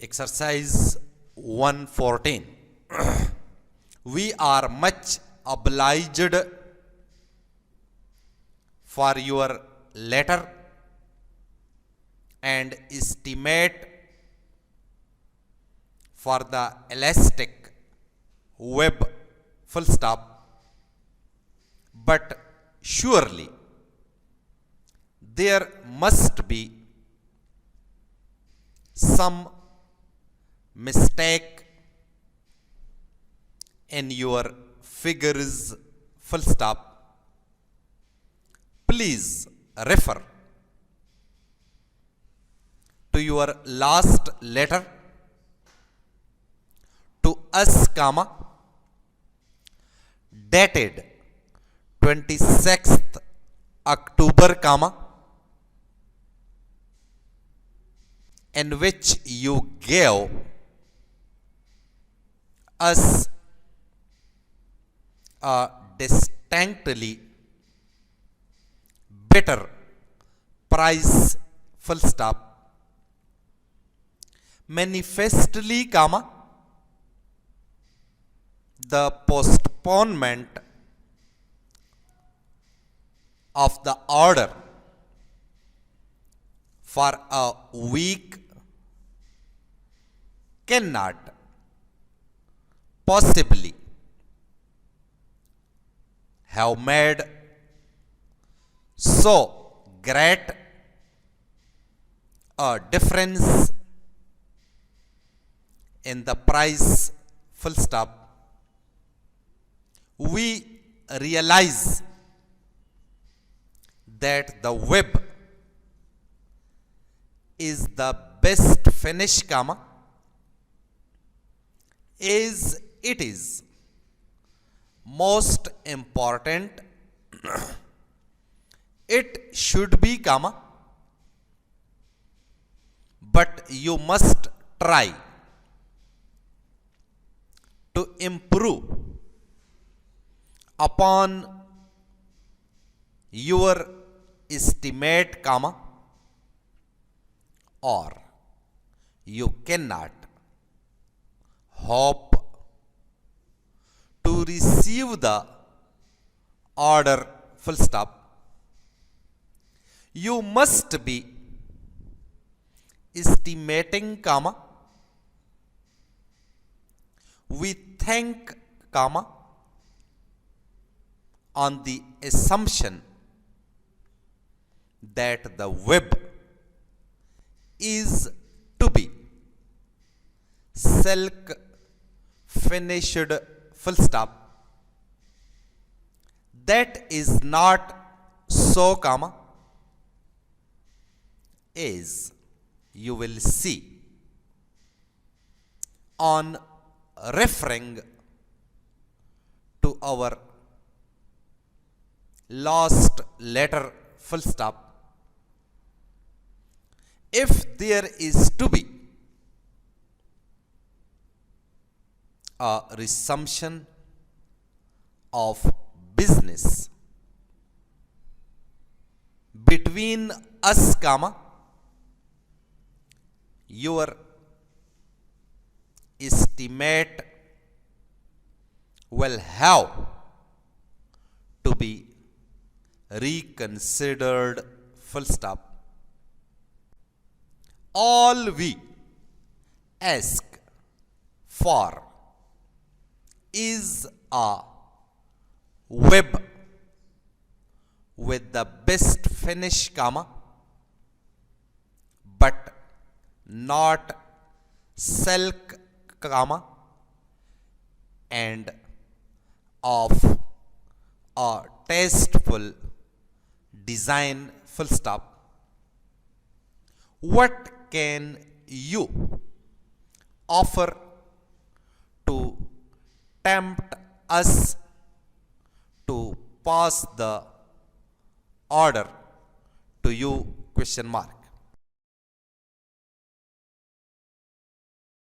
Exercise 114. We are much obliged for your letter and estimate for the elastic web full stop, but surely there must be some mistake in your figures full stop. Please refer to your last letter to us, comma, dated 26th October, comma, in which you gave us a distinctly better price full stop. Manifestly, comma, the postponement of the order for a week cannot possibly have made so great a difference in the price full stop. We realize that the web is the best finish, comma, is it is most important. It should be, comma, but you must try to improve upon your estimate, comma, or you cannot hope to receive the order full stop. You must be estimating, comma, we think, comma, on the assumption that the web is to be silk finished full stop. That is not so, comma, as you will see on referring to our last letter full stop. If there is to be a resumption of business between us, comma, your estimate will have to be reconsidered full stop. All we ask for is a web with the best finish, comma, but not silk, comma, and of a tasteful design full stop. What can you offer to tempt us to pass the order to you? Question mark.